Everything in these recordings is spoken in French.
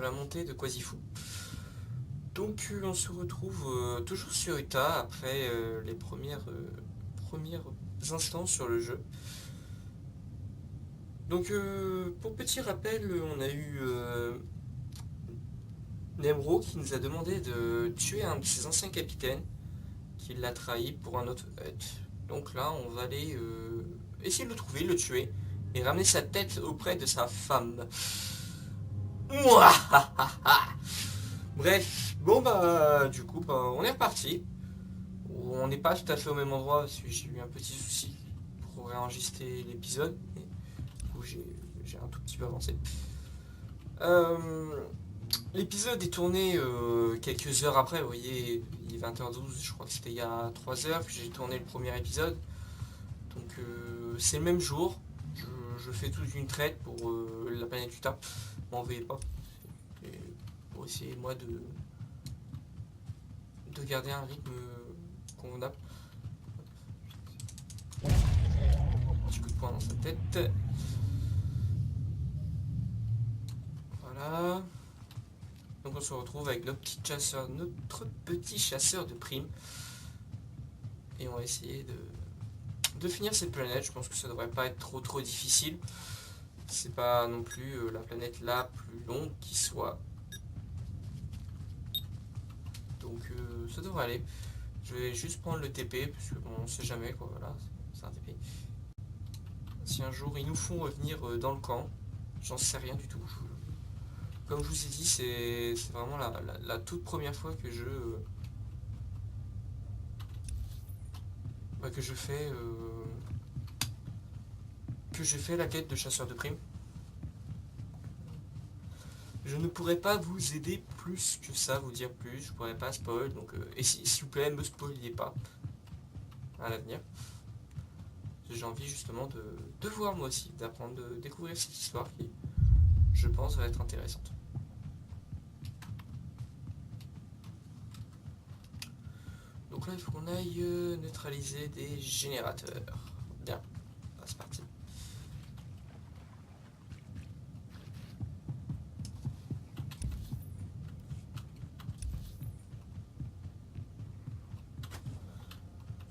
la montée de Quasifou. Donc on se retrouve toujours sur Utah après les premiers instants sur le jeu. Donc pour petit rappel, on a eu Nemro qui nous a demandé de tuer un de ses anciens capitaines qui l'a trahi pour un autre hut. Donc là on va aller essayer de le trouver, le tuer et ramener sa tête auprès de sa femme. Bref, bon bah du coup on est reparti. On n'est pas tout à fait au même endroit parce que j'ai eu un petit souci pour réenregistrer l'épisode. Du coup j'ai un tout petit peu avancé. L'épisode est tourné quelques heures après, vous voyez, il est 20h12, je crois que c'était il y a 3 heures que j'ai tourné le premier épisode. Donc c'est le même jour, je fais toute une traite pour la planète Utah, m'en veuillez pas. Et pour essayer moi de garder un rythme convenable. Petit coup de poing dans sa tête. Voilà. Donc on se retrouve avec notre petit chasseur de primes. Et on va essayer de finir cette planète. Je pense que ça devrait pas être trop difficile. C'est pas non plus la planète la plus longue qui soit. Donc ça devrait aller. Je vais juste prendre le TP, parce que bon, on sait jamais quoi, voilà, c'est un TP. Si un jour ils nous font revenir dans le camp, j'en sais rien du tout. Comme je vous ai dit, c'est vraiment la toute première fois que je fais la quête de chasseur de primes. Je ne pourrais pas vous aider plus que ça, vous dire plus, je pourrais pas spoil, donc et s'il vous plaît, me spoiliez pas à l'avenir. J'ai envie justement de voir moi aussi, d'apprendre, de découvrir cette histoire qui, je pense, va être intéressante. Donc là, il faut qu'on aille neutraliser des générateurs. Bien, c'est parti.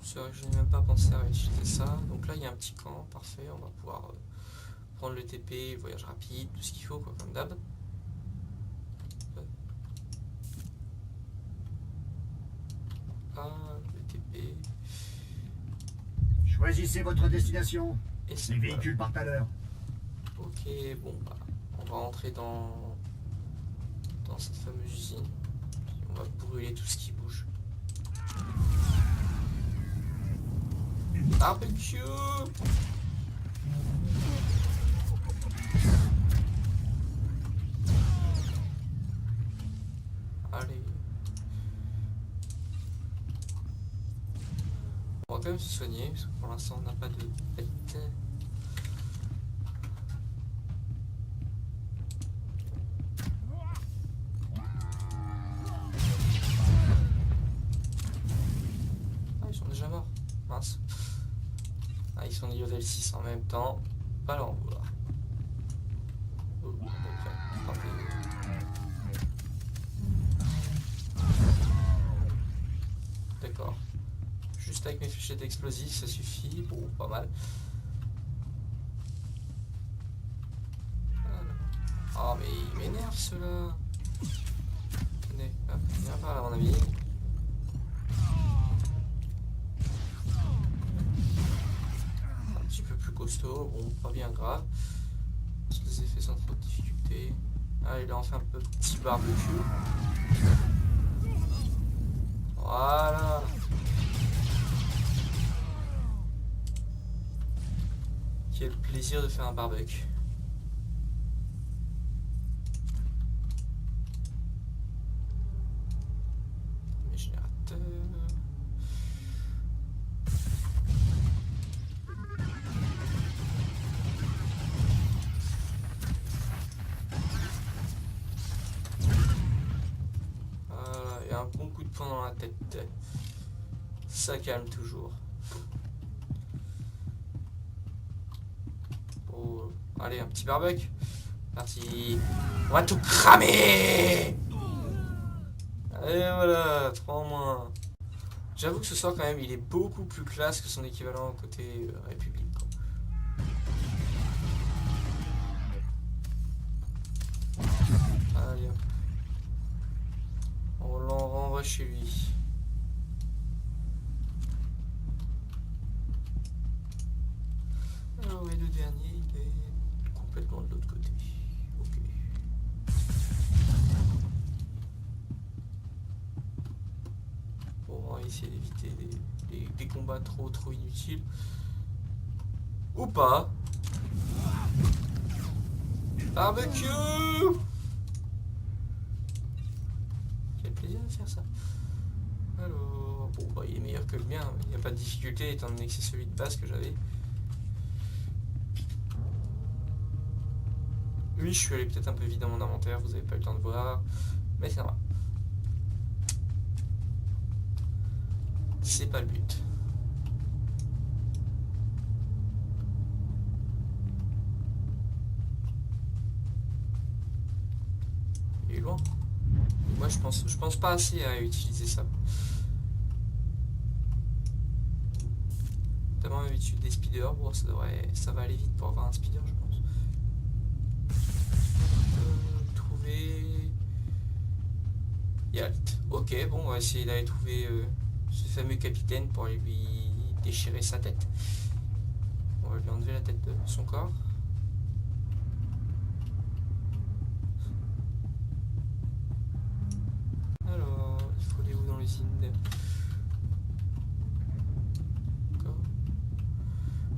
C'est vrai que je n'ai même pas pensé à utiliser ça. Donc là, il y a un petit camp, parfait. On va pouvoir prendre le TP, voyage rapide, tout ce qu'il faut, quoi, comme d'hab. Ah, le TP. Choisissez votre destination. Et Les véhicules partent à l'heure. Ok, bon, bah, on va rentrer dans cette fameuse usine. Puis on va brûler tout ce qui bouge. Barbecue! Allez. On va quand même se soigner, parce que pour l'instant on n'a pas de pète. Ah, ils sont déjà morts. Mince. Ah, ils sont level 6 en même temps. Pas leur en vouloir. Oh, ok. D'accord. Juste avec mes fléchettes explosives, ça suffit. Bon, pas mal. Oh, mais il m'énerve ceux-là. Tenez, hop, viens par là, mon ami. Un petit peu plus costaud, bon, pas bien grave. Parce que les effets sans trop de difficulté. Ah, il a enfin un peu petit barbecue. Voilà. Quel plaisir de faire un barbecue. Mes générateurs. Voilà, et un bon coup de poing dans la tête. Ça calme toujours. Oh, allez, un petit barbecue. Parti. On va tout cramer. Et voilà, 3 en moins. J'avoue que ce soir quand même, il est beaucoup plus classe que son équivalent côté République. Quoi. Allez, on l'en renvoie chez lui. Alors, et le dernier, il est complètement de l'autre côté. Ok. Bon, on va essayer d'éviter des combats trop inutiles. Ou pas. Barbecue! Quel plaisir de faire ça. Alors, bon, bah, il est meilleur que le mien. Il n'y a pas de difficulté étant donné que c'est celui de base que j'avais. Oui, je suis allé peut-être un peu vite dans mon inventaire, vous n'avez pas eu le temps de voir. Mais ça va. C'est pas le but. Il est loin. Moi je pense pas assez à utiliser ça. Notamment l'habitude des speeders, bon ça va aller vite pour avoir un speeder je pense. Trouver Yalt. Ok, bon on va essayer d'aller trouver ce fameux capitaine pour aller lui déchirer sa tête. On va lui enlever la tête de son corps. Alors, il faut aller où dans l'usine? D'accord.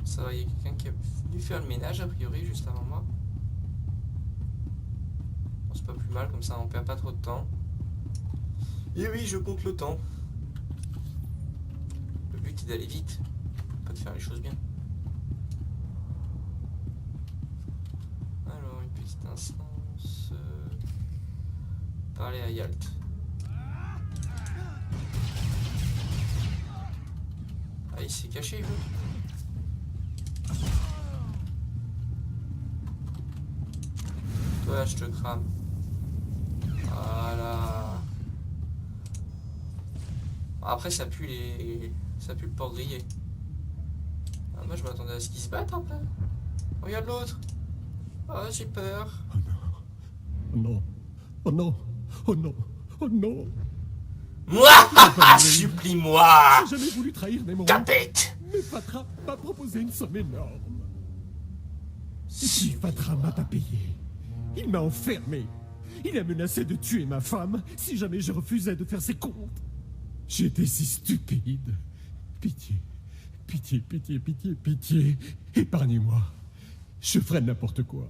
Ça va, il y a quelqu'un qui est venu faire le ménage a priori juste avant moi. Bon, c'est pas plus mal, comme ça on perd pas trop de temps. Et oui, je compte le temps. Le but est d'aller vite, pas de faire les choses bien. Alors, une petite instance. Parler à Yalt. Ah, il s'est caché, l'autre. Toi, je te crame. Voilà. Après, ça pue le porc grillé. Ah, moi, je m'attendais à ce qu'ils se battent un peu. Regarde l'autre. Oh, j'ai peur. Oh non. Oh non. Oh non. Oh non. Moi, supplie-moi. J'ai jamais voulu trahir Nemro. Tapette. Mais Fatra m'a proposé une somme énorme. Et puis Fatra m'a pas payé. Il m'a enfermé. Il a menacé de tuer ma femme si jamais je refusais de faire ses comptes. J'étais si stupide. Pitié. Pitié, pitié, pitié, pitié. Épargnez-moi. Je ferai n'importe quoi.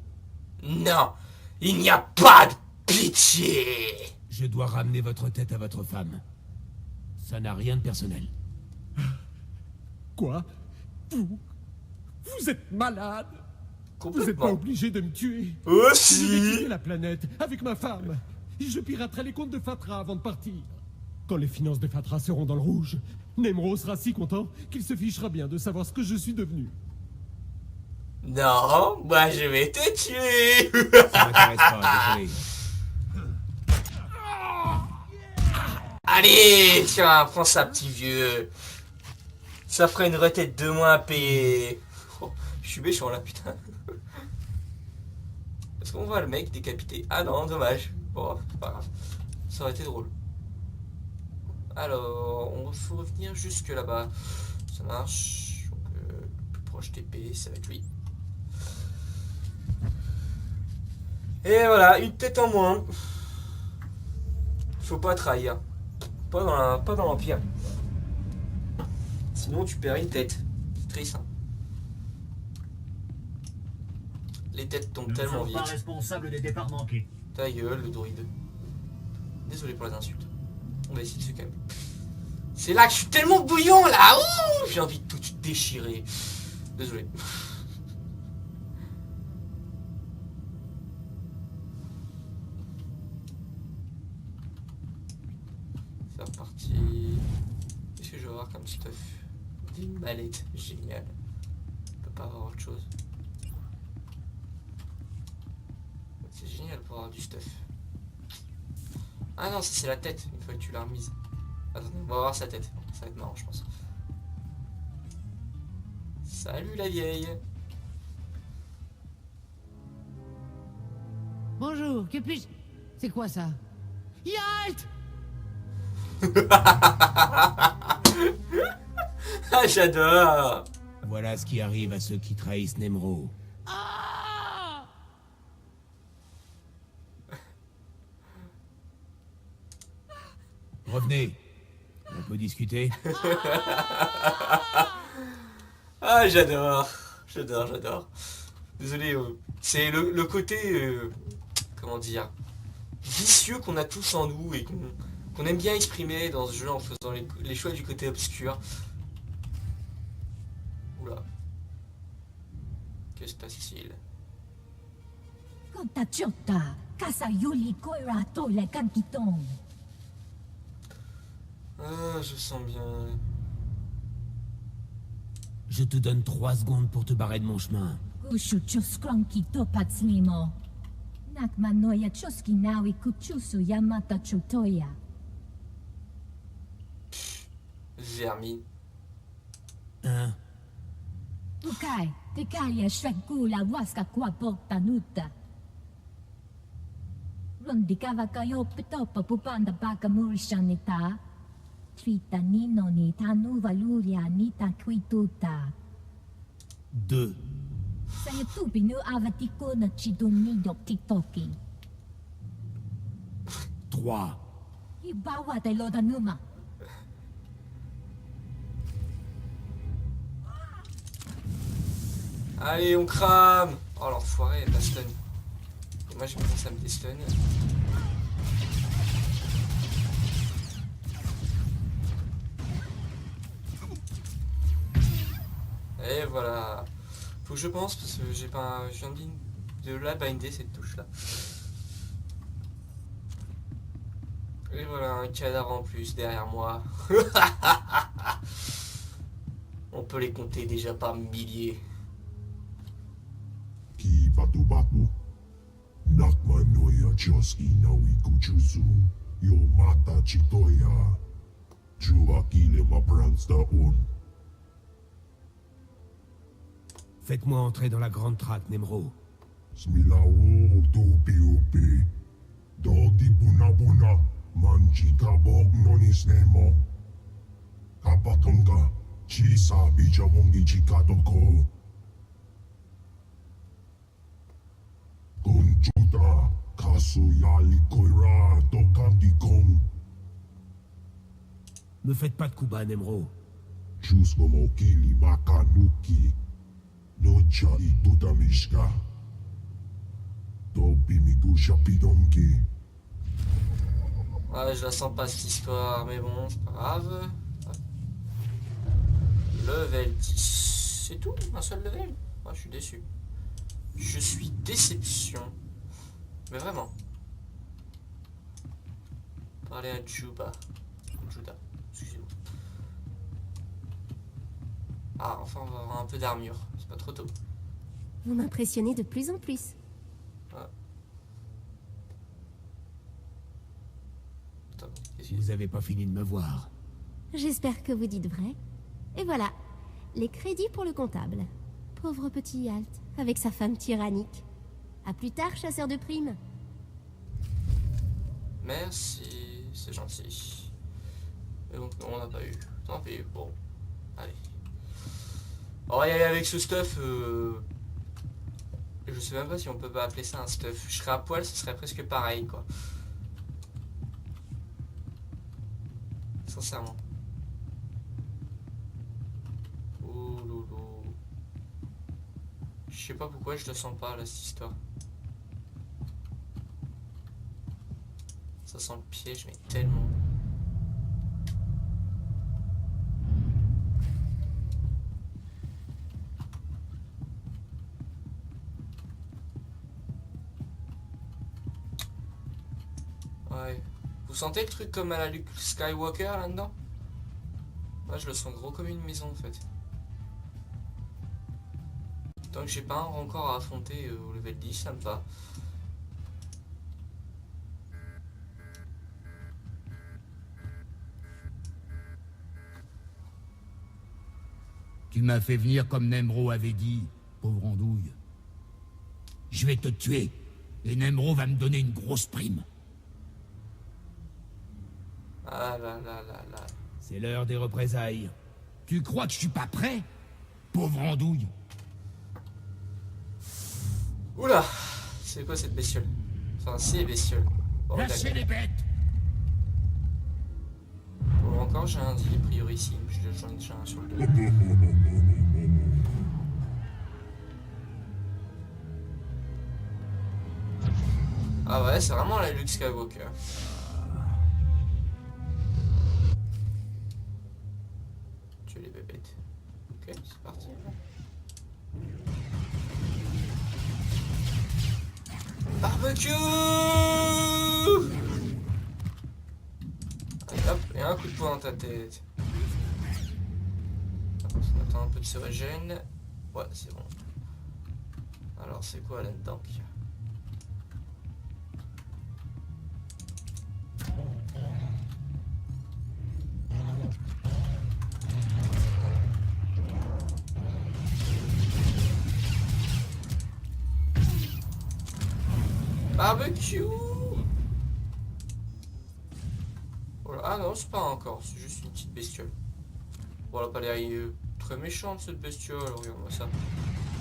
Non, il n'y a pas de pitié. Je dois ramener votre tête à votre femme. Ça n'a rien de personnel. Quoi? Vous êtes malade? Vous n'êtes pas Complètement. obligé de me tuer. Je vais Aussi. quitter la planète avec ma femme. Je piraterai les comptes de Fatra avant de partir. Quand les finances de Fatra seront dans le rouge, Nemro sera si content qu'il se fichera bien de savoir ce que je suis devenu. Non, moi je vais te tuer. Ça m'intéresse pas, désolé. Allez, tiens, prends ça, petit vieux. Ça ferait une retraite de moins à payer. Oh, je suis méchant là, putain. Est-ce qu'on voit le mec décapité? Ah non, dommage. Bon, c'est pas grave. Ça aurait été drôle. Alors, on faut revenir jusque là-bas. Ça marche. Donc, le plus proche TP, ça va être lui. Et voilà, une tête en moins. Faut pas trahir. Pas dans l'Empire. Sinon, tu perds une tête. C'est triste, hein. Les têtes tombent Nous ne tellement sommes pas vite. responsables des départs manqués. Ta gueule, le druide. Désolé pour les insultes. On va essayer de se calmer. C'est là que je suis tellement bouillant, là. Ouh, j'ai envie de tout déchirer. Désolé. C'est reparti. Qu'est-ce que je vais avoir comme stuff? Des mallettes. Génial. On peut pas avoir autre chose. C'est génial pour avoir du stuff. Ah non, ça c'est la tête, une fois que tu l'as remise. Attends, on va voir sa tête. Ça va être marrant, je pense. Salut la vieille. Bonjour, que puis-je... C'est quoi ça? Yalt! Ah, j'adore. Voilà ce qui arrive à ceux qui trahissent Nemro. Ah! Revenez. On peut discuter. Ah, j'adore. J'adore. Désolé, c'est le côté, comment dire, vicieux qu'on a tous en nous et qu'on aime bien exprimer dans ce jeu en faisant les choix du côté obscur. Oula. Que se passe-t-il? Kota Chota, Casa Yuli Koira Tole Kankiton. Ah, je sens bien. Je te donne 3 secondes pour te barrer de mon chemin. Kushu Chuskranki Topatsnimo. Nakmanoya Choski Nawi Kuchusu Yamata Chutoya. Vermine. Hein? Ukai, Tekalia Shrekula Waska Kwapokta Nuta. Rondikava Kayo Pitopa Pupanda Baka Murishanita. Trita Nino ni Tanu Valuria Nita Kwituta. 2. Saya tupi nu avatiko na chidumi dok tiktoki. 3. Ibawa te loda numa. Allez, on crame. Oh l'enfoiré, la stun. Et moi j'ai commencé à me déstun. Et voilà. Faut que je pense parce que j'ai pas. Je viens de la binder cette touche là. Et voilà, un cadavre en plus derrière moi. On peut les compter déjà par milliers. Ki batu batu. Nakmanoya Choski Nawi Kuchusu. Yo mata chitoya. Jua kile ma brandstaun. Faites-moi entrer dans la grande traque, Nemro. Smilawo tupi upi. Dodi buna buna. Manchi kabog nonis nemo. Kapatonga. Chisa bijamongi chikatoko. Conchuta. Kasuyali koira tokandikong. Me faites pas de coups bas, Nemro. Chusgomo kili makanuki. Nocha itutamishka. Tobi migusha pidonki. Ouais, je la sens pas cette histoire, mais bon, c'est pas grave. Level 10. C'est tout? Un seul level? Ah, je suis déçu. Je suis déception. Mais vraiment. Parler à Juda, excusez-moi. Ah, enfin, on va avoir un peu d'armure. C'est pas trop tôt. Vous m'impressionnez de plus en plus. Attends, qu'est-ce qu'il y a? Vous avez pas fini de me voir. J'espère que vous dites vrai. Et voilà, les crédits pour le comptable. Pauvre petit Yalt, avec sa femme tyrannique. À plus tard, chasseur de primes. Merci, c'est gentil. Mais donc, non, on n'a pas eu. Tant pis, bon. Allez. On va y aller avec ce stuff. Je sais même pas si on peut pas appeler ça un stuff. Je serais à poil, ce serait presque pareil, quoi. Sincèrement. Oh loulou. Je sais pas pourquoi je le sens pas, là, cette histoire. Ça sent le piège, mais tellement. Ouais. Vous sentez le truc comme à la Luke Skywalker là-dedans? Moi je le sens gros comme une maison en fait. Tant que j'ai pas un encore à affronter au level 10, ça me va. Tu m'as fait venir comme Nemro avait dit, pauvre andouille. Je vais te tuer, et Nemro va me donner une grosse prime. Ah là là là là. C'est l'heure des représailles. Tu crois que je suis pas prêt? Pauvre andouille. Oula, c'est quoi cette bestiole? Enfin, c'est bestiole. Bon, Lâchez les bêtes! bon, encore j'ai un deal a priori ici. J'en ai déjà un sur le dos. Ah ouais, c'est vraiment la Luke Skywalker. Tuer les bébêtes. Ok, c'est parti. Barbecue! Allez hop, et un coup de poing dans ta tête. On attend un peu de se régène. Ouais, c'est bon. Alors, c'est quoi là-dedans? Barbecue! Voilà. Ah non, c'est pas encore, c'est juste une petite bestiole. Bon, elle a pas l'air très méchante cette bestiole, regarde-moi ça.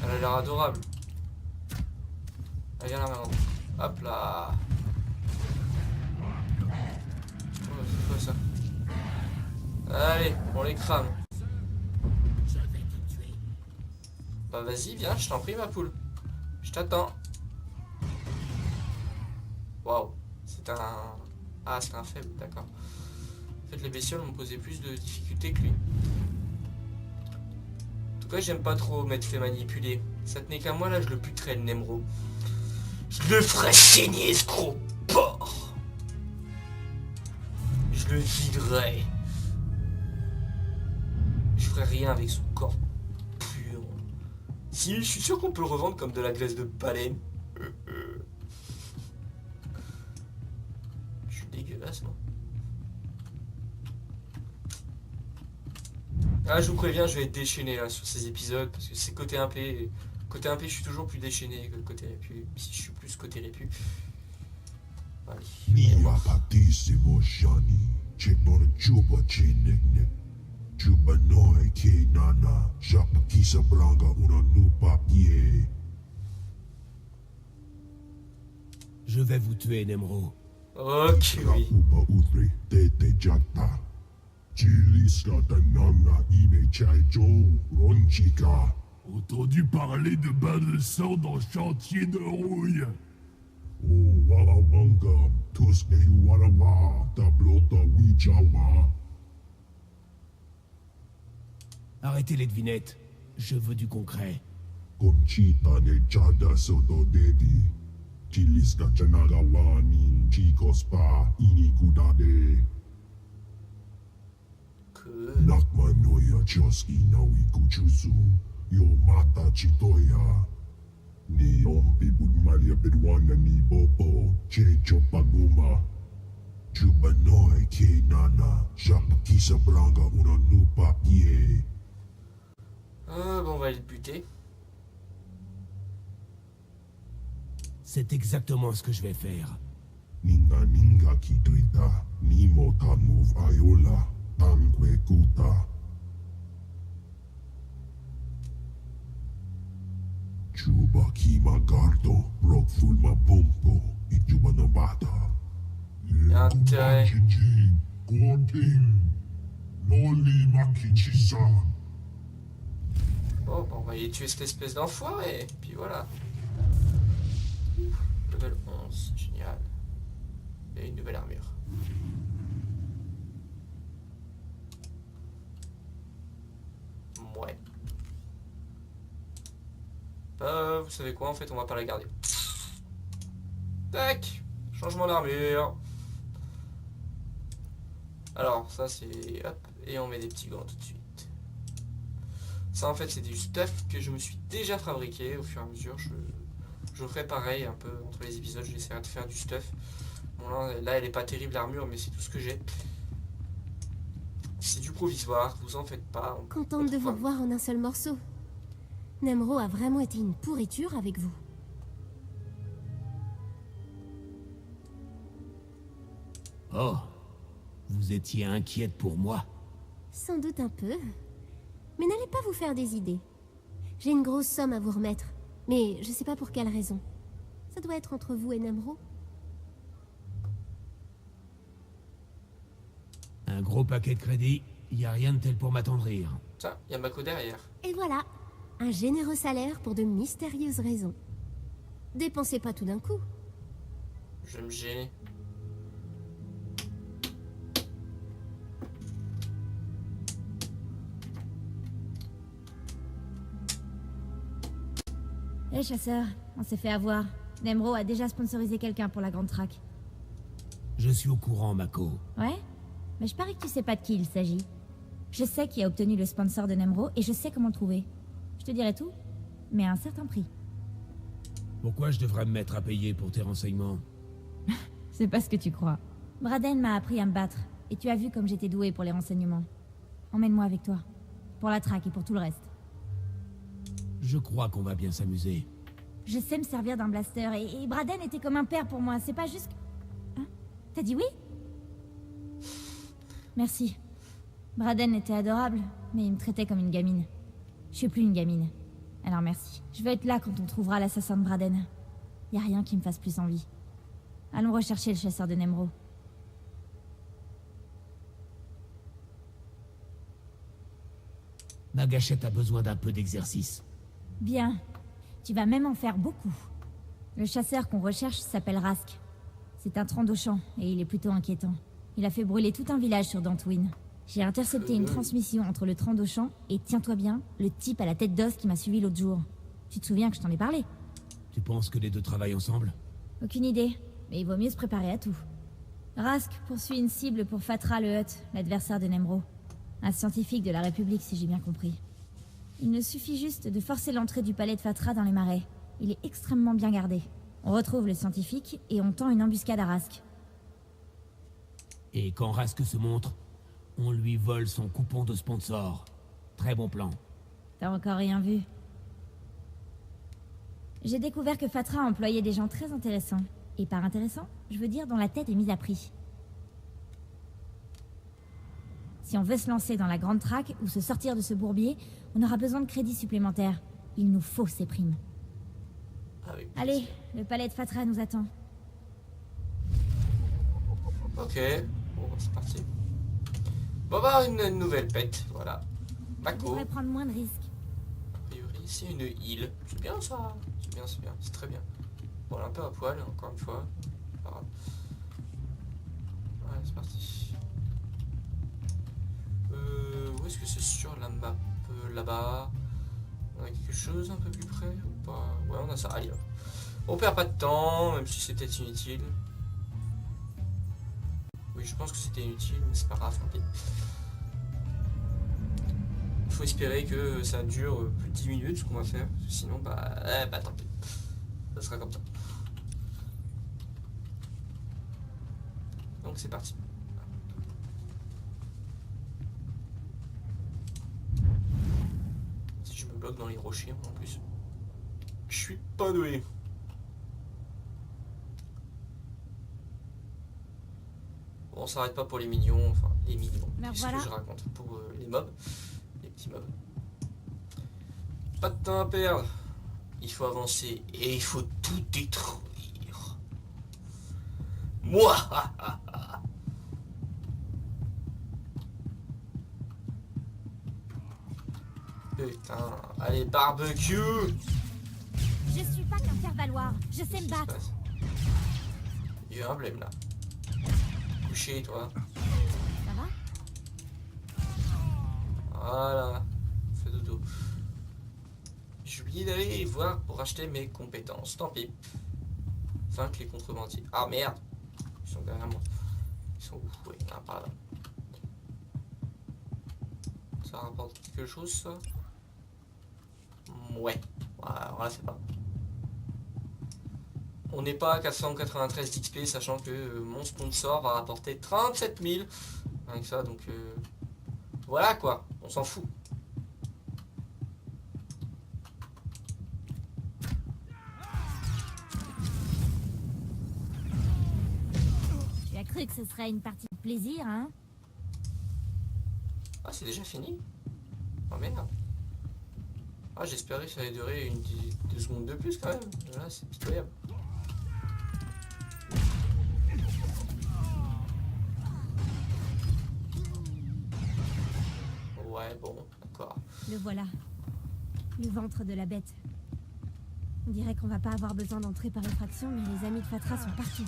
Elle a l'air adorable. Elle vient là maintenant. Hop là! Oh, c'est quoi ça? Allez, on les crame. Bah vas-y, viens, je t'en prie ma poule. Je t'attends. Waouh, c'est un... Ah, c'est un faible, d'accord. En fait, les bestioles m'ont posé plus de difficultés que lui. En tout cas, j'aime pas trop m'être fait manipuler. Ça tenait qu'à moi, là, je le puterais, le Nemro. Je le ferais saigner, ce gros porc. Je le viderais. Je ferais rien avec son corps pur. Si, je suis sûr qu'on peut le revendre comme de la graisse de baleine. Je suis dégueulasse, non? Ah, je vous préviens, je vais être déchaîné là sur ces épisodes parce que c'est côté 1P. Côté 1P, je suis toujours plus déchaîné que le côté répu. Si je suis plus côté répu. Allez. Niwa patissimo shani, chekbona chupa chineknek. Chupa noi ke nana, japa kisa branga una nupa pie. Je vais vous tuer, Nemro. Ok, oui. Upa utre tete jata. Chiliska tananga ime chaijo ronchika. Entendu parler de bain de sang dans chantier de rouille. Oh wawawanga, tuske warawa, tablota wijawa. Arrêtez les devinettes. Je veux du concret. Conchita ne chada soto dedi. Chiliska chanagawani, chikospa, inikudade. Que... Nakmanoya choski nawi kuchuzu. Yo mata chitoya. Ni ompi budmalia bedwana ni bobo. Checho paguma. Chubanoi ke nana. Japa kisa branga una nupa ye. bon, on va aller le buter. C'est exactement ce que je vais faire. Ninga ninga kituita. Nimo tanuv ayola. Tankwe kuta. Chuba kima gardo. Rockful ma bombo. Ichuba no bata. Intérêt. Noli makichisa. Bon, on va aller tuer cette espèce d'enfoiré. Et puis voilà. Level 11, génial. Et une nouvelle armure. Ouais. Vous savez quoi, en fait, on va pas la garder. Tac. Changement d'armure. Alors, ça c'est... Hop. Et on met des petits gants tout de suite. Ça, en fait, c'est du stuff que je me suis déjà fabriqué au fur et à mesure. Je ferai pareil un peu entre les épisodes. J'essaierai de faire du stuff. Bon, là elle est pas terrible l'armure, mais c'est tout ce que j'ai. c'est du provisoire, vous en faites pas. Contente de vous revoir en un seul morceau. Nemro a vraiment été une pourriture avec vous. Oh, vous étiez inquiète pour moi? Sans doute un peu. Mais n'allez pas vous faire des idées. J'ai une grosse somme à vous remettre. Mais je sais pas pour quelle raison. Ça doit être entre vous et Nemro. Un gros paquet de crédit, y a rien de tel pour m'attendrir. Tiens, il y a Mako derrière. Et voilà, un généreux salaire pour de mystérieuses raisons. Dépensez pas tout d'un coup. Je vais me gêner. Hé chasseur, on s'est fait avoir. Nemro a déjà sponsorisé quelqu'un pour la grande track. Je suis au courant, Mako. Ouais? Mais je parie que tu sais pas de qui il s'agit. Je sais qui a obtenu le sponsor de Nemro et je sais comment le trouver. Je te dirai tout, mais à un certain prix. Pourquoi je devrais me mettre à payer pour tes renseignements? C'est pas ce que tu crois. Braden m'a appris à me battre, et tu as vu comme j'étais douée pour les renseignements. Emmène-moi avec toi. Pour la track et pour tout le reste. Je crois qu'on va bien s'amuser. Je sais me servir d'un blaster, et Braden était comme un père pour moi, c'est pas juste... Hein? T'as dit oui? Merci. Braden était adorable, mais il me traitait comme une gamine. Je suis plus une gamine. Alors merci. Je vais être là quand on trouvera l'assassin de Braden. Y a rien qui me fasse plus envie. Allons rechercher le chasseur de Nemro. Ma gâchette a besoin d'un peu d'exercice. Bien. Tu vas même en faire beaucoup. Le chasseur qu'on recherche s'appelle Rask. C'est un Trandoshan, et il est plutôt inquiétant. Il a fait brûler tout un village sur Dantooine. J'ai intercepté une transmission entre le Trandoshan et, tiens-toi bien, le type à la tête d'os qui m'a suivi l'autre jour. Tu te souviens que je t'en ai parlé? Tu penses que les deux travaillent ensemble? Aucune idée, mais il vaut mieux se préparer à tout. Rask poursuit une cible pour Fatra le Hutt, l'adversaire de Nemro. Un scientifique de la République, si j'ai bien compris. Il ne suffit juste de forcer l'entrée du palais de Fatra dans les marais. Il est extrêmement bien gardé. On retrouve le scientifique et on tend une embuscade à Rask. Et quand Rask se montre, on lui vole son coupon de sponsor. Très bon plan. T'as encore rien vu? J'ai découvert que Fatra employait des gens très intéressants. Et par intéressant, je veux dire dont la tête est mise à prix. Si on veut se lancer dans la grande traque ou se sortir de ce bourbier, on aura besoin de crédits supplémentaires. Il nous faut ces primes. Allez, le palais de Fatra nous attend. Ok, bon, c'est parti. Bon, bah, une nouvelle pète, voilà. On Mako. devrait prendre moins de risques. A priori, c'est une île. C'est bien ça. C'est bien, c'est bien. C'est très bien. Bon, un peu à poil, encore une fois. Pas grave. Ouais, c'est parti. Où est-ce que c'est sur la map? Là-bas. On a quelque chose un peu plus près ou pas? Ouais, on a ça. Allez, hop. On perd pas de temps, même si c'est peut-être inutile. Oui, je pense que c'était inutile, mais c'est pas grave, tant pis. Il faut espérer que ça dure plus de 10 minutes, ce qu'on va faire. Sinon, bah tant pis. Ça sera comme ça. Donc c'est parti. Si je me bloque dans les rochers en plus. Je suis pas doué. Bon, on s'arrête pas pour les mignons, enfin les mignons. Qu'est-ce voilà. que je raconte? Pour les mobs, les petits mobs. Pas de temps à perdre. Il faut avancer et il faut tout détruire. Moi. Putain, allez barbecue. Je suis pas qu'un faire-valoir, je sais me battre. Il y a un blême là. Couché toi. Ça va? Voilà. Fais dodo. J'ai oublié d'aller voir pour acheter mes compétences. Tant pis. Enfin que les contrebandiers. Ah merde. Ils sont derrière moi. Ils sont où? Oui, là, par là. Ça rapporte quelque chose ça? Ouais. Voilà, c'est pas. On n'est pas à 493 d'XP, sachant que mon sponsor va rapporter 37 000. Avec ça, donc Voilà quoi, on s'en fout. Tu as cru que ce serait une partie de plaisir, hein? Ah, c'est déjà fini? Oh merde. Ah, j'espérais que ça allait durer 2 secondes de plus quand même. Là, c'est pitoyable. Ouais, bon, d'accord. Le voilà. Le ventre de la bête. On dirait qu'on va pas avoir besoin d'entrer par effraction, mais les amis de Fatra sont partout.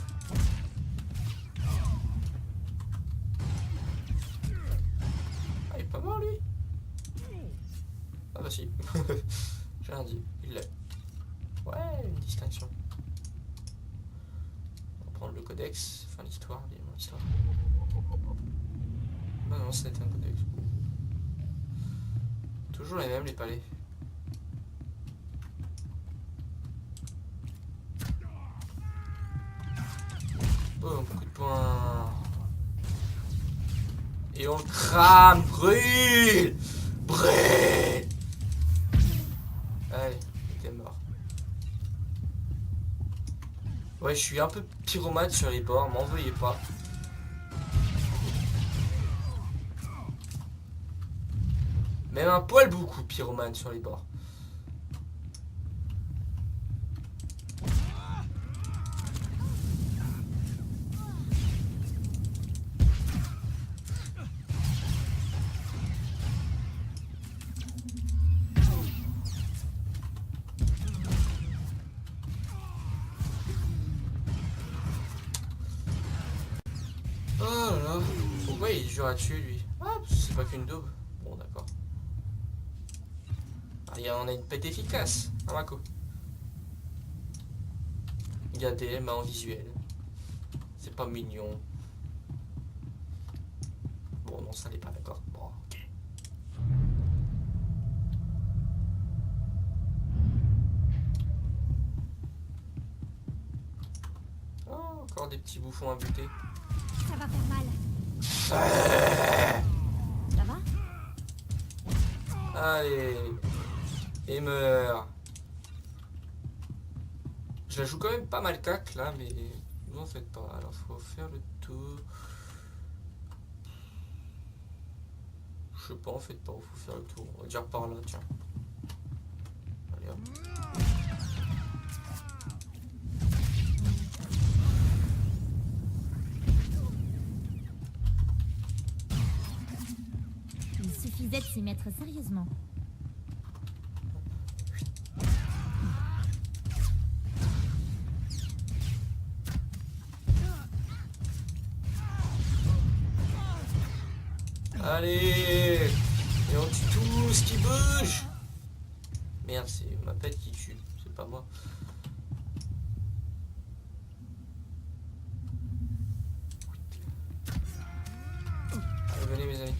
Ah, il est pas mort lui? Ah bah si. J'ai rien dit, il l'est. Ouais, une distinction. On va prendre le codex, enfin l'histoire, l'histoire. Bah non, c'était un codex. Toujours les mêmes, les palais. Boum, coup de poing. Et on le crame, brûle! Brûle! Allez, il était mort. Ouais, je suis un peu pyromane sur les bords, m'en veuillez pas. Même un poil beaucoup pyromane sur les bords. Oh là là, pourquoi il est dur à tuer lui? Ah, c'est pas qu'une daube. Bon, d'accord. Ah, on a une pète efficace, un Mako. Regardez, elle m'a en visuel. C'est pas mignon. Bon, non, ça n'est pas d'accord. Bon, ok. Oh, encore des petits bouffons à buter. Ça va faire mal. Ça va? Allez. Et meurt. Je la joue quand même pas mal cac là, mais vous en faites pas. Alors faut faire le tour. Je sais pas, en fait pas, faut faire le tour. On va dire par là, tiens. Allez hop. Il suffisait de s'y mettre sérieusement. Allez. Et on tue tout ce qui bouge. Merde, c'est ma pète qui tue, c'est pas moi. Allez, venez mes amis.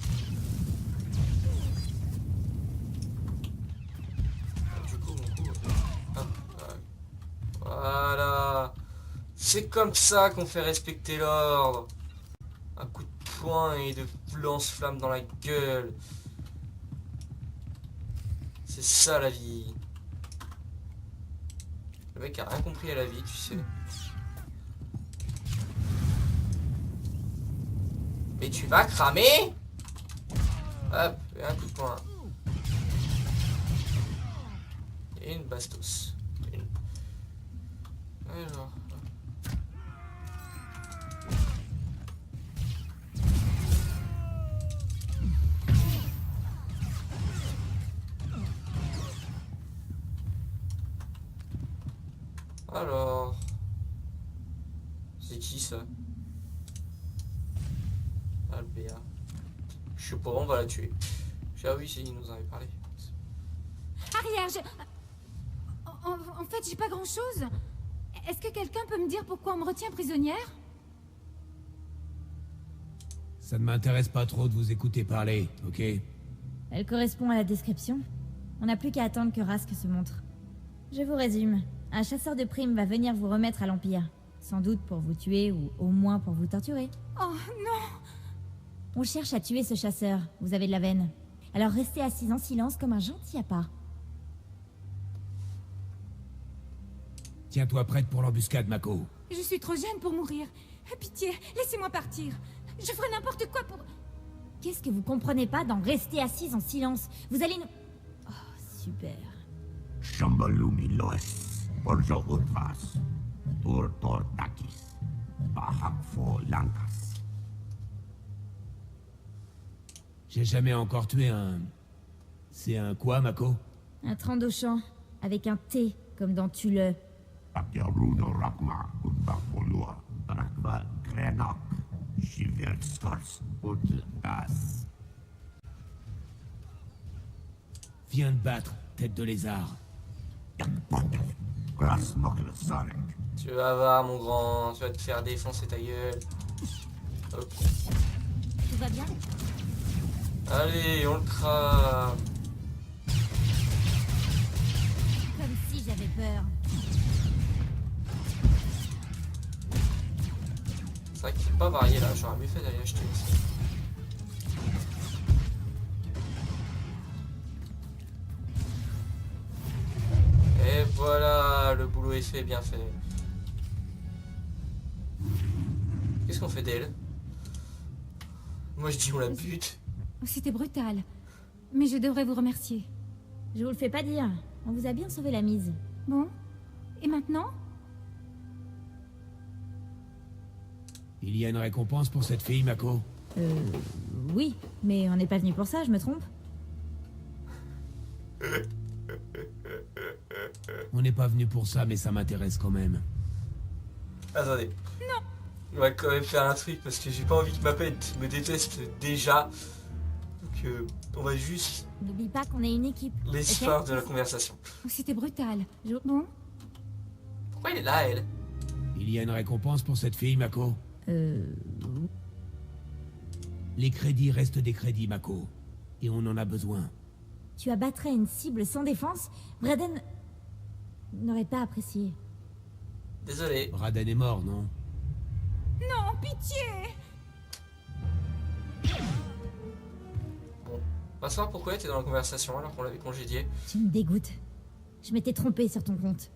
Du coup, mon coup. Hop, voilà. C'est comme ça qu'on fait respecter l'ordre. Un coup de poing et de lance-flamme dans la gueule. C'est ça la vie. Le mec a rien compris à la vie, tu sais. Mais tu vas cramer? Hop, et un coup de poing. Et une bastos. Alors. Alors. C'est qui ça? Albea. Je sais pas, on va la tuer. Ah oui, il nous en avait parlé. Arrière, En fait, j'ai pas grand-chose. Est-ce que quelqu'un peut me dire pourquoi on me retient prisonnière? Ça ne m'intéresse pas trop de vous écouter parler, ok? Elle correspond à la description. On n'a plus qu'à attendre que Rask se montre. Je vous résume. Un chasseur de primes va venir vous remettre à l'Empire. Sans doute pour vous tuer ou au moins pour vous torturer. Oh non! On cherche à tuer ce chasseur, vous avez de la veine. Alors restez assis en silence comme un gentil appât. Tiens-toi prête pour l'embuscade, Mako. Je suis trop jeune pour mourir. Pitié, laissez-moi partir. Je ferai n'importe quoi pour... Qu'est-ce que vous comprenez pas dans rester assise en silence? Vous allez nous... Oh, super. Shambalumi loes, Borjo Urvas, Tur Tortakis, Bahakfo Lankas. J'ai jamais encore tué un... C'est un quoi, Mako? Un Trandoshan, avec un T, comme dans Tue-le. Akyaruno Rakma, Udbafolua, Rakva Grenok, Shiver Stors, Utlas. Viens te battre, tête de lézard. Tu vas voir, mon grand, tu vas te faire défoncer ta gueule. Ok. Tout va bien? Allez, on le crame. Comme si j'avais peur. C'est vrai qu'il est pas varié là, j'aurais mieux fait d'aller acheter aussi. Et voilà, le boulot est fait, bien fait. Qu'est-ce qu'on fait d'elle? Moi je dis on la bute. C'était brutal. Mais je devrais vous remercier. Je vous le fais pas dire. On vous a bien sauvé la mise. Bon. Et maintenant? Il y a une récompense pour cette fille, Mako? Oui, mais on n'est pas venu pour ça, je me trompe? On n'est pas venu pour ça, mais ça m'intéresse quand même. Attendez. Non. On va quand même faire un truc parce que j'ai pas envie que ma pète me déteste déjà. Donc on va juste N'oublie pas qu'on est une équipe. l'histoire ok de la conversation. C'était brutal. Bon. Pourquoi elle est là, elle? Il y a une récompense pour cette fille, Mako? Les crédits restent des crédits, Mako. Et on en a besoin. Tu abattrais une cible sans défense? Braden n'aurait pas apprécié. Désolé. Raden est mort, non? Non, pitié! Bon. On va savoir pourquoi elle était dans la conversation alors qu'on l'avait congédié. Tu me dégoûtes. Je m'étais trompée sur ton compte.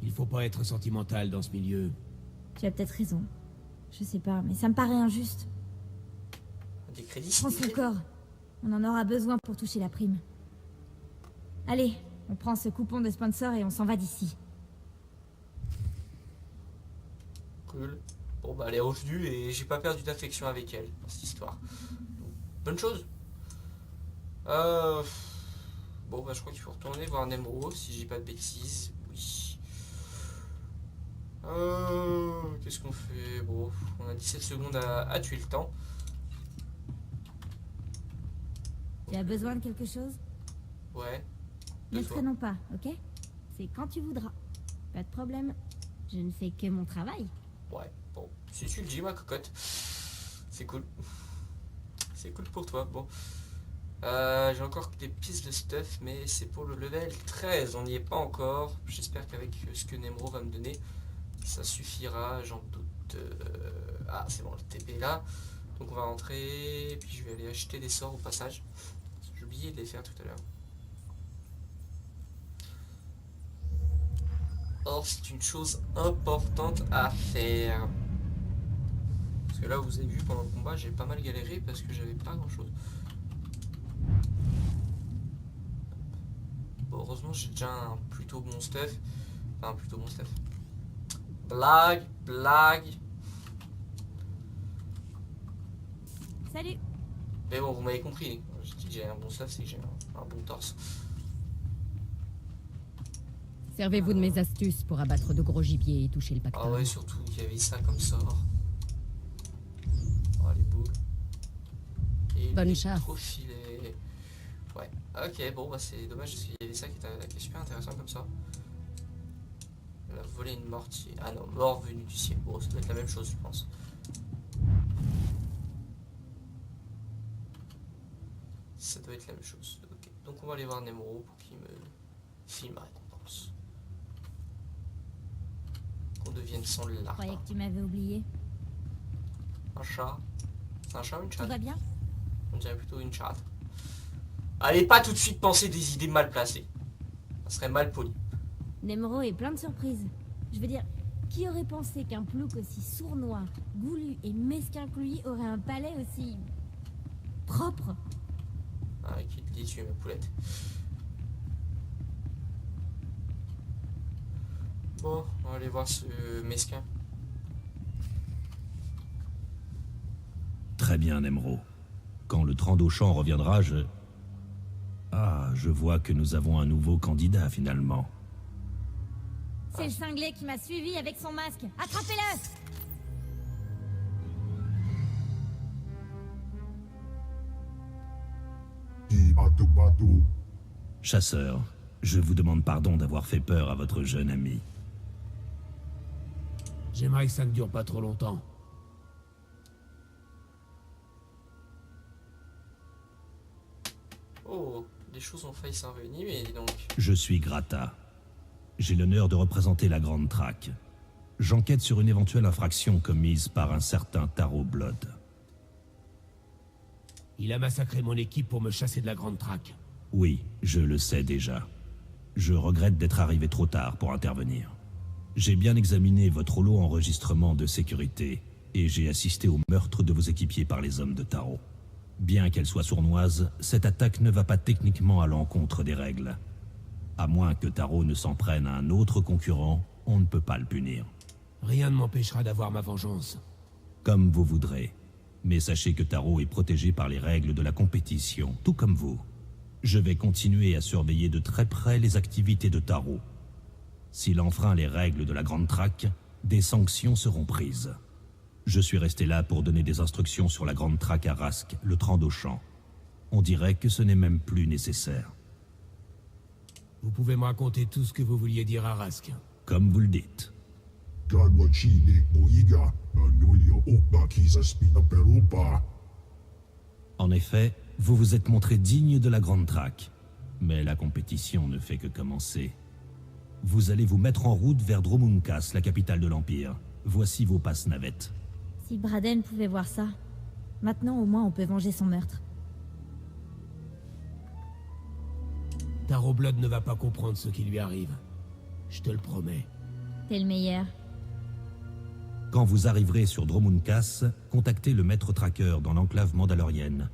Il faut pas être sentimental dans ce milieu. Tu as peut-être raison. Je sais pas, mais ça me paraît injuste. Des crédits. Prends son corps. On en aura besoin pour toucher la prime. Allez, on prend ce coupon de sponsor et on s'en va d'ici. Cool. Bon bah elle est revenue et j'ai pas perdu d'affection avec elle dans cette histoire. Donc, bonne chose. Bon bah je crois qu'il faut retourner voir Nemro si j'ai pas de bêtises. Oui. Qu'est-ce qu'on fait? Bon, on a 17 secondes à tuer le temps. Tu as besoin de quelque chose? Ouais. Ne De toi. traînons pas, ok? C'est quand tu voudras. Pas de problème. Je ne fais que mon travail. Ouais, bon, si tu le dis, ma cocotte, c'est cool. C'est cool pour toi. Bon, j'ai encore des pistes de stuff, mais c'est pour le level 13. On n'y est pas encore. J'espère qu'avec ce que Nemro va me donner, ça suffira. J'en doute. Ah, c'est bon, le TP est là. Donc on va rentrer. Et puis je vais aller acheter des sorts au passage. J'ai oublié de les faire tout à l'heure. Or, c'est une chose importante à faire. Parce que là, vous avez vu, pendant le combat, j'ai pas mal galéré parce que j'avais pas grand chose. Bon, heureusement, j'ai déjà un plutôt bon stuff. Enfin, un plutôt bon stuff. Blague, blague. Salut! Mais bon, vous m'avez compris. J'ai dit que j'ai un bon stuff, c'est que j'ai un bon torse. Servez-vous de mes astuces pour abattre de gros gibiers et toucher le Ah pactole. ouais, surtout, il y avait ça comme sort. Oh, les boules. Et Bonne les chasse. trop filés. Ouais, ok, bon, bah c'est dommage parce qu'il y avait ça qui est super intéressant comme ça. Elle a volé une mortier. Ah non, mort venu du ciel. Bon, ça doit être la même chose, je pense. Ça doit être la même chose. Ok, donc on va aller voir Nemro pour qu'il me filme ma récompense. Qu'on devienne son Je lard. croyais que tu m'avais oublié. Un chat. C'est un chat ou une Tout chatte? va bien? On dirait plutôt une chatte. Allez pas tout de suite penser des idées mal placées. Ça serait mal poli. Nemro est plein de surprises. Je veux dire, qui aurait pensé qu'un plouc aussi sournois, goulu et mesquin que lui aurait un palais aussi... propre? Ah, qui te dit tu ma poulette. Bon, on va aller voir ce mesquin. Très bien, Nemro. Quand le Trandauchan reviendra, Ah, je vois que nous avons un nouveau candidat, finalement. C'est le cinglé qui m'a suivi avec son masque. Attrapez-le! Chasseur, je vous demande pardon d'avoir fait peur à votre jeune ami. J'aimerais que ça ne dure pas trop longtemps. Oh, les choses ont failli s'envenimer, donc. Je suis Grata. J'ai l'honneur de représenter la Grande Traque. J'enquête sur une éventuelle infraction commise par un certain Tarot Blood. Il a massacré mon équipe pour me chasser de la Grande Traque. Oui, je le sais déjà. Je regrette d'être arrivé trop tard pour intervenir. J'ai bien examiné votre lot enregistrement de sécurité et j'ai assisté au meurtre de vos équipiers par les hommes de Tarot. Bien qu'elle soit sournoise, cette attaque ne va pas techniquement à l'encontre des règles. À moins que Tarot ne s'en prenne à un autre concurrent, on ne peut pas le punir. Rien ne m'empêchera d'avoir ma vengeance. Comme vous voudrez. Mais sachez que Tarot est protégé par les règles de la compétition, tout comme vous. Je vais continuer à surveiller de très près les activités de Tarot. S'il enfreint les règles de la Grande Traque, des sanctions seront prises. Je suis resté là pour donner des instructions sur la Grande Traque à Rask, le Trandauchan. On dirait que ce n'est même plus nécessaire. Vous pouvez me raconter tout ce que vous vouliez dire à Rask. Comme vous le dites. En effet, vous vous êtes montré digne de la Grande Traque. Mais la compétition ne fait que commencer. Vous allez vous mettre en route vers Dromunkas, la capitale de l'Empire. Voici vos passes navettes. Si Braden pouvait voir ça. Maintenant, au moins, on peut venger son meurtre. Tarot Blood ne va pas comprendre ce qui lui arrive. Je te le promets. T'es le meilleur. Quand vous arriverez sur Dromunkas, contactez le maître traqueur dans l'enclave mandalorienne.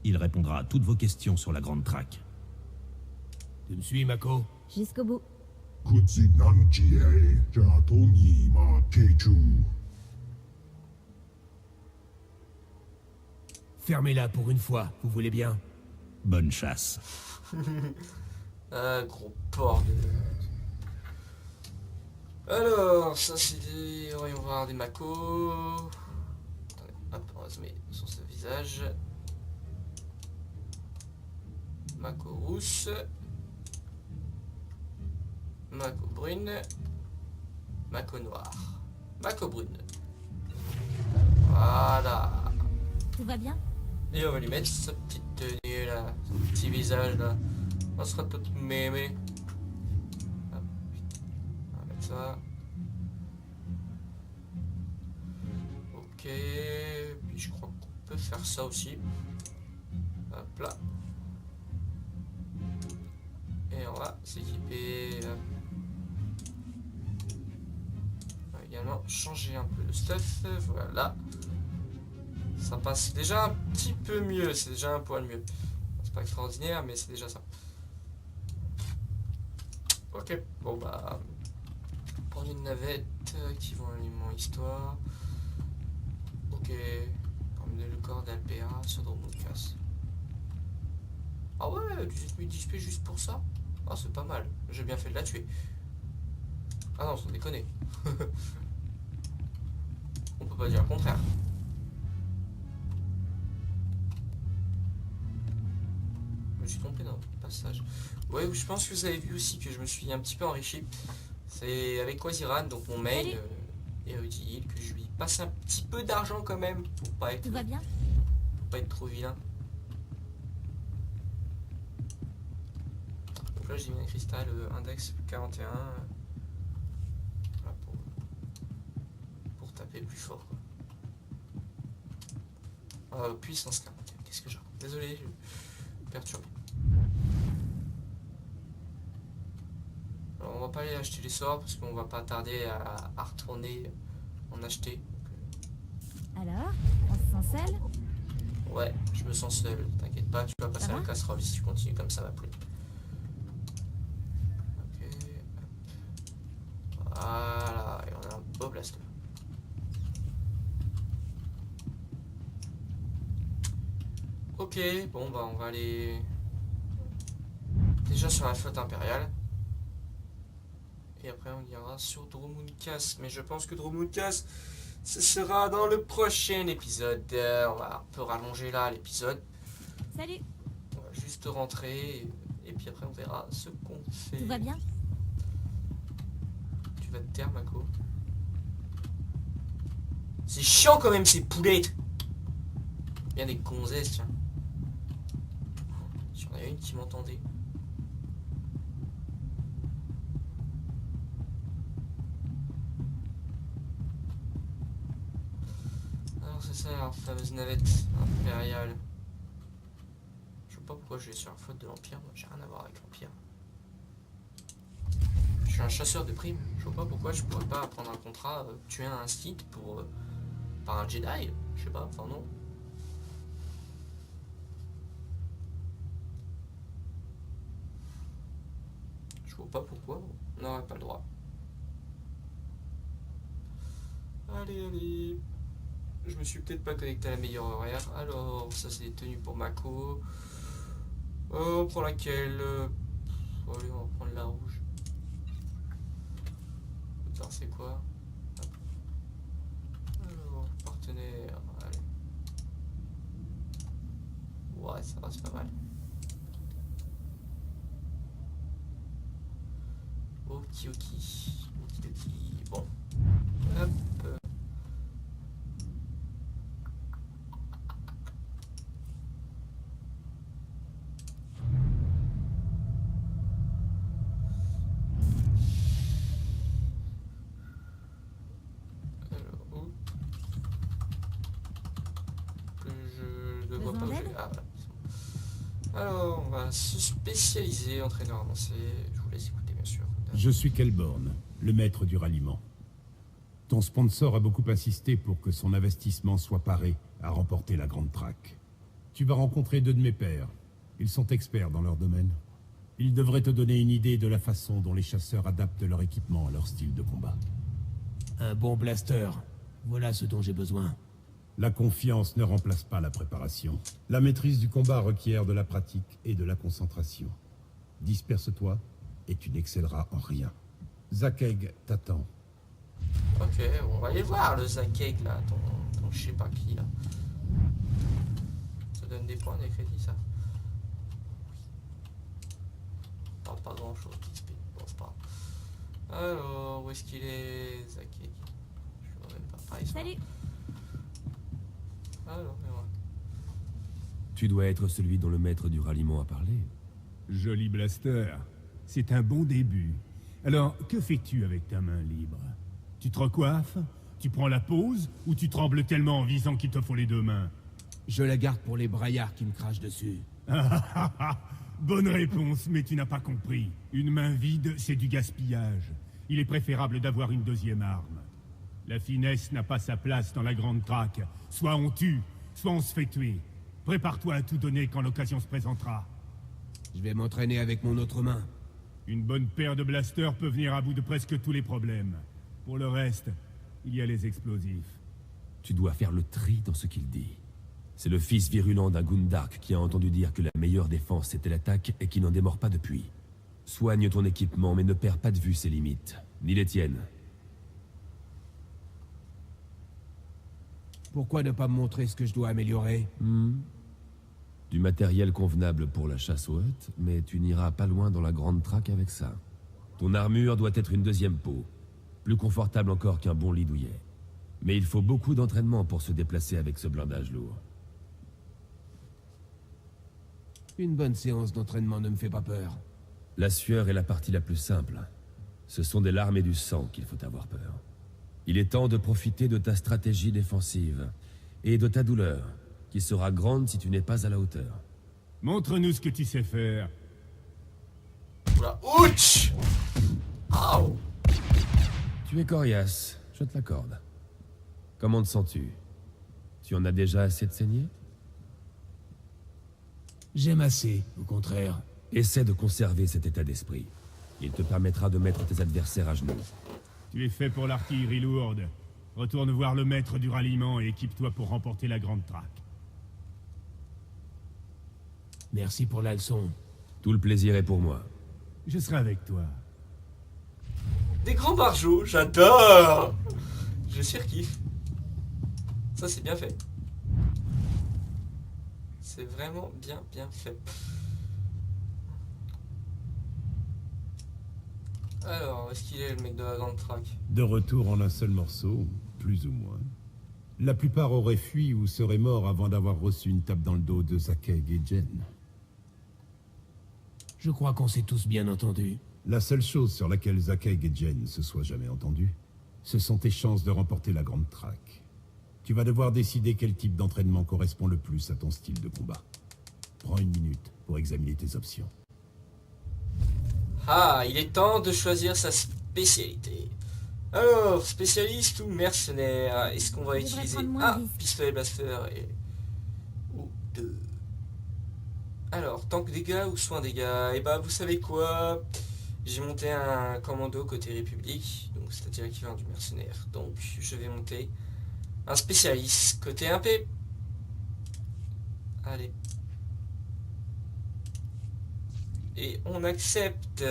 Il répondra à toutes vos questions sur la Grande Traque. Tu me suis, Mako? Jusqu'au bout. Fermez-la pour une fois, vous voulez bien? Bonne chasse. Ah, gros porc de... Alors, ça c'est des... Voyons voir des Mako. Attendez, hop, on va se mettre sur ce visage. Mako rousse. Mako brune. Mako noire. Mako brune. Voilà. Tout va bien? Et on va lui mettre sa petite tenue là, son petit visage là. On sera tout mémé. Hop. On va mettre ça. Ok. Puis je crois qu'on peut faire ça aussi. Hop là. Et on va s'équiper. On va également changer un peu de stuff. Voilà. Ça passe déjà un petit peu mieux. C'est déjà un poil mieux. C'est pas extraordinaire, mais c'est déjà ça. Ok. Bon bah. Prendre une navette qui vont aller mon histoire. Ok. Emmener le corps d'Alpera sur Dromunkas. Ah ouais, 17 000 d'XP juste pour ça? Ah, c'est pas mal. J'ai bien fait de la tuer. Ah non, sans déconner. On peut pas dire le contraire. Je me suis trompé dans le passage. Ouais, je pense que vous avez vu aussi que je me suis un petit peu enrichi. C'est avec Quasiran, donc mon main, Erudil, que je lui passe un petit peu d'argent quand même pour pas être, Tout va bien? pour pas être trop vilain. Donc là j'ai mis un cristal index 41 voilà, pour taper plus fort quoi. Puissance 40. Qu'est-ce que j'ai? Désolé, je suis perturbé. Alors, on va pas aller acheter les sorts parce qu'on va pas tarder à retourner en acheter. Alors, on se sent seul? Ouais, je me sens seul. T'inquiète pas, tu vas passer à la casserole si tu continues comme ça, ma poulet. Ok. Voilà, et on a un beau blaster. Ok, bon bah on va aller déjà sur la flotte impériale. Et après on ira sur Dromundkas. Mais je pense que Dromundkas, ce sera dans le prochain épisode. On va un peu rallonger là l'épisode. Salut. On va juste rentrer. Et puis après on verra ce qu'on fait. Tout va bien? Tu vas te taire, Mako. C'est chiant quand même ces poulettes. Bien des gonzesses, tiens. Si on avait une qui m'entendait. Alors c'est ça la fameuse navette impériale. Je sais pas pourquoi je vais sur la flotte de l'Empire, moi j'ai rien à voir avec l'Empire. Je suis un chasseur de primes, je vois pas pourquoi je pourrais pas prendre un contrat, tuer un Sith pour par un Jedi, je sais pas, enfin non. Je vois pas pourquoi, on n'aurait pas le droit. Allez, allez. Je me suis peut-être pas connecté à la meilleure horaire. Alors, ça c'est des tenues pour Mako. On prend laquelle? Allez, on va prendre la rouge. Putain, c'est quoi? Hop. Alors, partenaire. Allez. Ouais, ça va, c'est pas mal. Okidoki. Okidoki. Bon. Hop. Alors, on va se spécialiser, entraîneur avancé. Je vous laisse écouter, bien sûr. Je suis Kelborn, le maître du ralliement. Ton sponsor a beaucoup insisté pour que son investissement soit paré à remporter la Grande Traque. Tu vas rencontrer 2 de mes pairs. Ils sont experts dans leur domaine. Ils devraient te donner une idée de la façon dont les chasseurs adaptent leur équipement à leur style de combat. Un bon blaster. Voilà ce dont j'ai besoin. La confiance ne remplace pas la préparation. La maîtrise du combat requiert de la pratique et de la concentration. Disperse-toi et tu n'excelleras en rien. Zakeg t'attend. Ok, on va aller voir le Zakeg là, ton je sais pas qui là. Ça donne des points, des crédits ça. Oui. Pas grand chose, bon c'est pas grave. Alors, où est-ce qu'il est, Zakeg? Je vois même pas. Ah, il Salut. Alors, mais ouais. Tu dois être celui dont le maître du ralliement a parlé. Joli blaster. C'est un bon début. Alors, que fais-tu avec ta main libre? Tu te recoiffes? Tu prends la pause? Ou tu trembles tellement en visant qu'il te faut les 2 mains? Je la garde pour les braillards qui me crachent dessus. Bonne réponse, mais tu n'as pas compris. Une main vide, c'est du gaspillage. Il est préférable d'avoir une 2e arme. La finesse n'a pas sa place dans la Grande Traque. Soit on tue, soit on se fait tuer. Prépare-toi à tout donner quand l'occasion se présentera. Je vais m'entraîner avec mon autre main. Une bonne paire de blasters peut venir à bout de presque tous les problèmes. Pour le reste, il y a les explosifs. Tu dois faire le tri dans ce qu'il dit. C'est le fils virulent d'un Gundark qui a entendu dire que la meilleure défense c'était l'attaque et qui n'en démord pas depuis. Soigne ton équipement mais ne perds pas de vue ses limites, ni les tiennes. Pourquoi ne pas me montrer ce que je dois améliorer? Du matériel convenable pour la chasse aux huttes, mais tu n'iras pas loin dans la Grande Traque avec ça. Ton armure doit être une 2e peau, plus confortable encore qu'un bon lit douillet. Mais il faut beaucoup d'entraînement pour se déplacer avec ce blindage lourd. Une bonne séance d'entraînement ne me fait pas peur. La sueur est la partie la plus simple. Ce sont des larmes et du sang qu'il faut avoir peur. Il est temps de profiter de ta stratégie défensive et de ta douleur. qui sera grande si tu n'es pas à la hauteur. Montre-nous ce que tu sais faire. Oula, ouch. Aouh. Tu es coriace, je te l'accorde. Comment te sens-tu? Tu en as déjà assez de saigner? J'aime assez, au contraire. Essaie de conserver cet état d'esprit. Il te permettra de mettre tes adversaires à genoux. Tu es fait pour l'artillerie lourde. Retourne voir le maître du ralliement et équipe-toi pour remporter la grande traque. Merci pour la leçon. Tout le plaisir est pour moi. Je serai avec toi. Des grands barjots, j'adore. Je surkiffe. Ça c'est bien fait. C'est vraiment bien fait. Alors, est-ce qu'il est le mec de la grande traque? De retour en un seul morceau, plus ou moins. La plupart auraient fui ou seraient morts avant d'avoir reçu une tape dans le dos de Zakeg et Jen. Je crois qu'on s'est tous bien entendus. La seule chose sur laquelle Zakeg et Jen se soient jamais entendus, ce sont tes chances de remporter la grande traque. Tu vas devoir décider quel type d'entraînement correspond le plus à ton style de combat. Prends une minute pour examiner tes options. Ah, il est temps de choisir sa spécialité. Alors, spécialiste ou mercenaire? Est-ce qu'on va utiliser un pistolet blaster ou deux? Alors, tank dégâts ou soin dégâts? Et bah, vous savez quoi? J'ai monté un commando côté République, donc c'est-à-dire équivalent du mercenaire. Donc, je vais monter un spécialiste côté 1P. Allez. Et on accepte.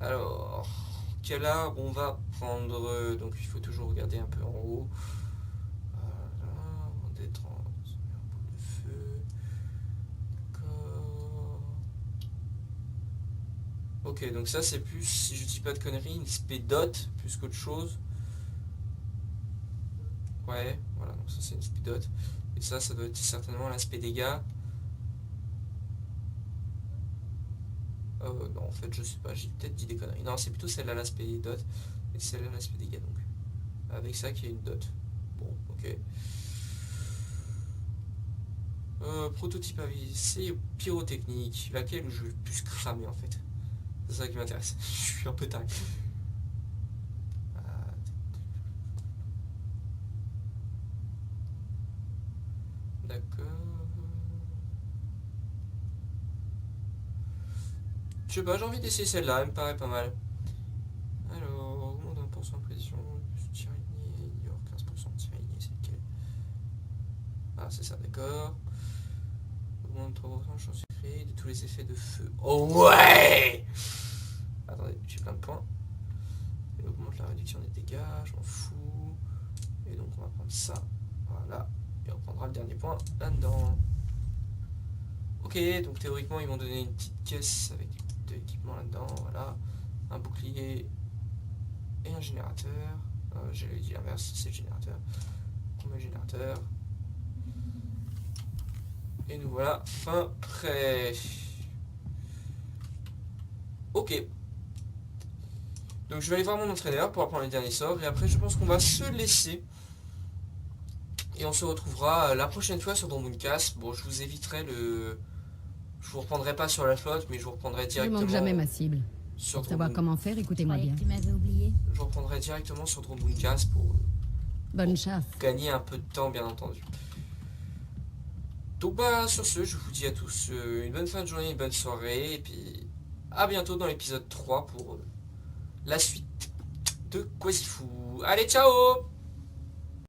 Alors, quel arbre on va prendre? Donc il faut toujours regarder un peu en haut. Voilà, on détend un bout de feu. D'accord. Ok, donc ça c'est plus, si je dis pas de conneries, une spédote plus qu'autre chose. Ouais, voilà, donc ça c'est une spédote. Et ça doit être certainement l'aspect dégâts. Non, en fait, je sais pas, j'ai peut-être dit des conneries. Non, c'est plutôt celle-là l'aspect dot et celle-là l'aspect dégâts, donc. Avec ça qui est une dot. Bon, ok. Prototype AVC ou pyrotechnique, laquelle je vais plus cramer en fait. C'est ça qui m'intéresse. Je suis un peu taré. D'accord. Je sais pas, j'ai envie d'essayer celle-là, elle me paraît pas mal. Alors, augmente 1% de précision, tir aligné, ignore 15% de tir aligné, c'est lequel? Ah, c'est ça, d'accord. Augmente 3% de chance de créer de tous les effets de feu. Oh ouais! Attendez, j'ai plein de points. Et augmente la réduction des dégâts, je m'en fous. Et donc on va prendre ça, voilà. Et on prendra le dernier point là-dedans. Ok, donc théoriquement ils m'ont donné une petite caisse avec de l'équipement là-dedans, voilà, un bouclier et un générateur. J'allais dire l'inverse, c'est le générateur. On met le générateur. Et nous voilà, fin prêt. Ok. Donc je vais aller voir mon entraîneur pour apprendre les derniers sorts. Et après je pense qu'on va se laisser. Et on se retrouvera la prochaine fois sur Dronebunkas. Bon, je vous éviterai le... Je vous reprendrai pas sur la flotte, mais je vous reprendrai directement... Je manque jamais ma cible. Sur Pour savoir comment faire, écoutez-moi bien. Tu m'avais oublié. Je vous reprendrai directement sur Dronebunkas pour... Bonne chasse. Gagner un peu de temps, bien entendu. Donc bah, sur ce, je vous dis à tous une bonne fin de journée, une bonne soirée. Et puis, à bientôt dans l'épisode 3 pour la suite de Quasifou. Allez, ciao!